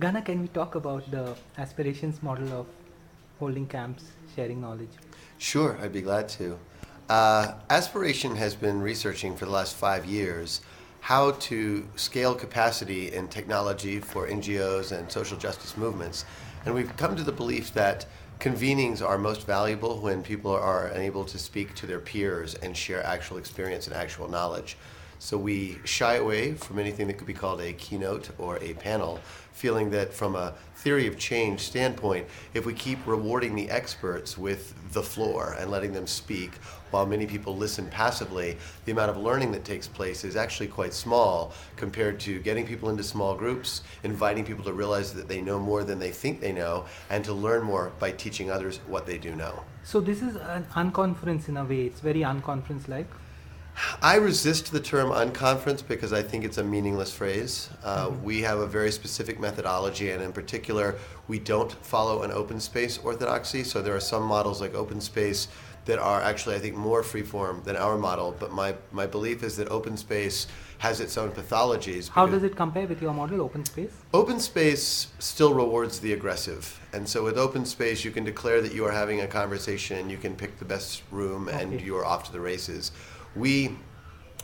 Ghana, can we talk about the aspirations model of holding camps, sharing knowledge? Sure, I'd be glad to. Aspiration has been researching for the last 5 years how to scale capacity in technology for NGOs and social justice movements. And we've come to the belief that convenings are most valuable when people are able to speak to their peers and share actual experience and actual knowledge. So we shy away from anything that could be called a keynote or a panel, feeling that from a theory of change standpoint, if we keep rewarding the experts with the floor and letting them speak while many people listen passively, the amount of learning that takes place is actually quite small compared to getting people into small groups, inviting people to realize that they know more than they think they know, and to learn more by teaching others what they do know. So this is an unconference in a way. It's very unconference-like. I resist the term unconference because I think it's a meaningless phrase. We have a very specific methodology, and in particular, we don't follow an open space orthodoxy. So there are some models like open space that are actually, I think, more freeform than our model. But my belief is that open space has its own pathologies. How does it compare with your model, open space? Open space still rewards the aggressive. And so with open space, you can declare that you are having a conversation, you can pick the best room, and you are off to the races. We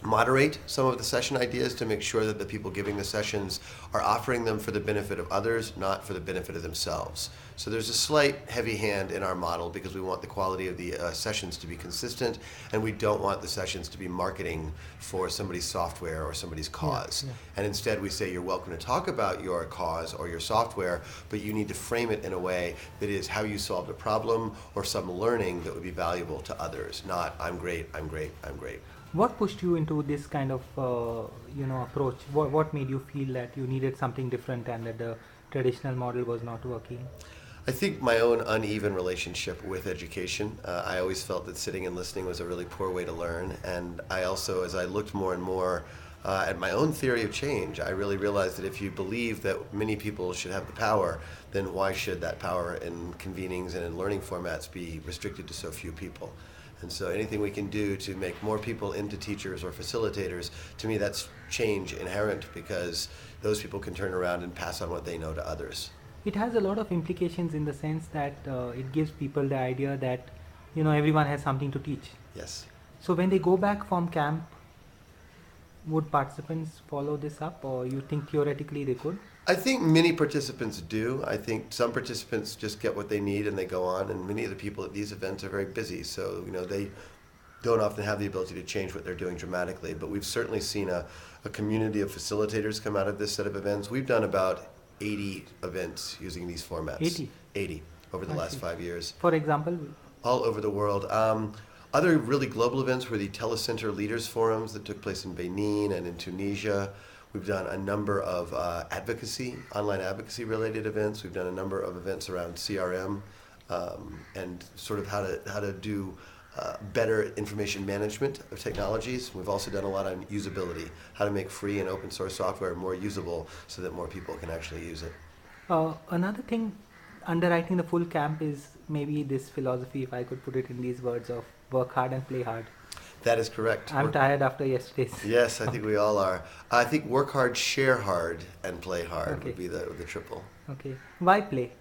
moderate some of the session ideas to make sure that the people giving the sessions are offering them for the benefit of others, not for the benefit of themselves. So there's a slight heavy hand in our model because we want the quality of the sessions to be consistent, and we don't want the sessions to be marketing for somebody's software or somebody's cause. And instead we say you're welcome to talk about your cause or your software, but you need to frame it in a way that is how you solved a problem or some learning that would be valuable to others, not I'm great, I'm great, I'm great. What pushed you into this kind of approach? What made you feel that you needed something different and that the traditional model was not working? I think my own uneven relationship with education. I always felt that sitting and listening was a really poor way to learn. And I also, as I looked more and more at my own theory of change, I really realized that if you believe that many people should have the power, then why should that power in convenings and in learning formats be restricted to so few people? And so anything we can do to make more people into teachers or facilitators, to me that's change inherent because those people can turn around and pass on what they know to others. It has a lot of implications in the sense that it gives people the idea that everyone has something to teach. Yes. So when they go back from camp, would participants follow this up, or you think theoretically they could? I think many participants do. I think some participants just get what they need and they go on, and many of the people at these events are very busy, so they don't often have the ability to change what they're doing dramatically. But we've certainly seen a community of facilitators come out of this set of events. We've done about 80 events using these formats. 80? 80 over the last 5 years. For example? All over the world. Other really global events were the Telecenter Leaders Forums that took place in Benin and in Tunisia. We've done a number of online advocacy related events. We've done a number of events around CRM and sort of how to do better information management of technologies. We've also done a lot on usability, how to make free and open source software more usable so that more people can actually use it. Another thing underwriting the full camp is maybe this philosophy, if I could put it in these words, of work hard and play hard. That is correct. I'm tired after yesterday's. Yes, I think we all are. I think work hard, share hard, and play hard would be the triple. Okay. Why play?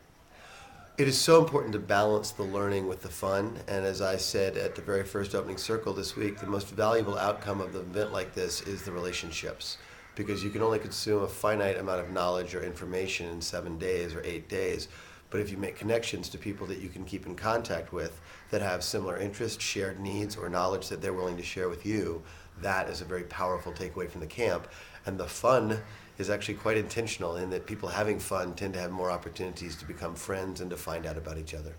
It is so important to balance the learning with the fun. And as I said at the very first opening circle this week, the most valuable outcome of an event like this is the relationships. Because you can only consume a finite amount of knowledge or information in 7 days or 8 days. But if you make connections to people that you can keep in contact with that have similar interests, shared needs, or knowledge that they're willing to share with you, that is a very powerful takeaway from the camp. And the fun is actually quite intentional in that people having fun tend to have more opportunities to become friends and to find out about each other.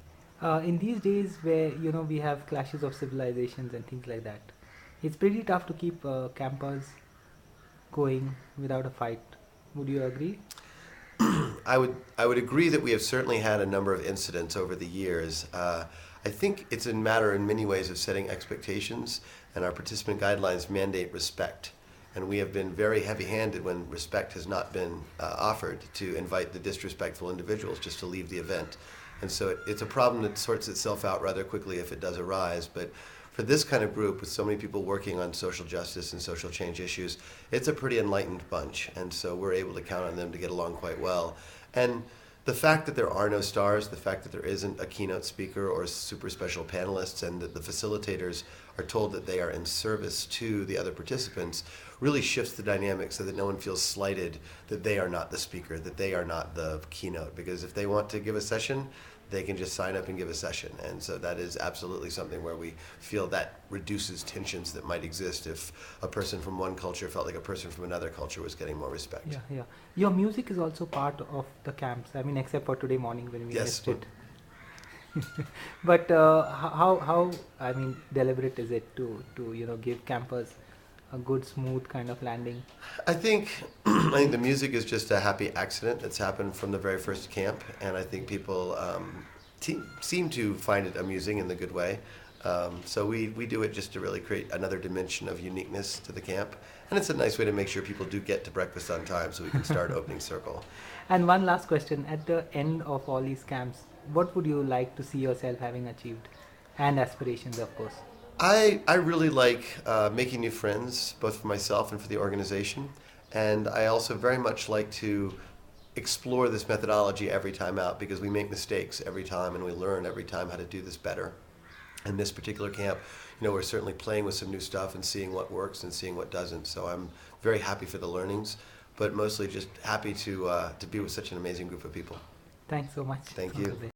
In these days where we have clashes of civilizations and things like that, it's pretty tough to keep campers going without a fight. Would you agree? I would agree that we have certainly had a number of incidents over the years. I think it's a matter in many ways of setting expectations, and our participant guidelines mandate respect. And we have been very heavy-handed when respect has not been offered to invite the disrespectful individuals just to leave the event. And so it's a problem that sorts itself out rather quickly if it does arise. But for this kind of group with so many people working on social justice and social change issues, it's a pretty enlightened bunch. And so we're able to count on them to get along quite well. And the fact that there are no stars, the fact that there isn't a keynote speaker or super special panelists, and that the facilitators are told that they are in service to the other participants really shifts the dynamic so that no one feels slighted that they are not the speaker, that they are not the keynote. Because if they want to give a session, they can just sign up and give a session. And so that is absolutely something where we feel that reduces tensions that might exist if a person from one culture felt like a person from another culture was getting more respect. Yeah, yeah. Your music is also part of the camps. I mean, except for today morning when we Yes. missed it. But how I mean deliberate is it to give campers a good smooth kind of landing? I think I think the music is just a happy accident that's happened from the very first camp, and I think people seem to find it amusing in the good way. So we do it just to really create another dimension of uniqueness to the camp, and it's a nice way to make sure people do get to breakfast on time, so we can start opening circle. And one last question: at the end of all these camps, what would you like to see yourself having achieved, and aspirations, of course? I really like making new friends, both for myself and for the organization. And I also very much like to explore this methodology every time out because we make mistakes every time and we learn every time how to do this better. In this particular camp, we're certainly playing with some new stuff and seeing what works and seeing what doesn't. So I'm very happy for the learnings, but mostly just happy to be with such an amazing group of people. Thanks so much. Thank you.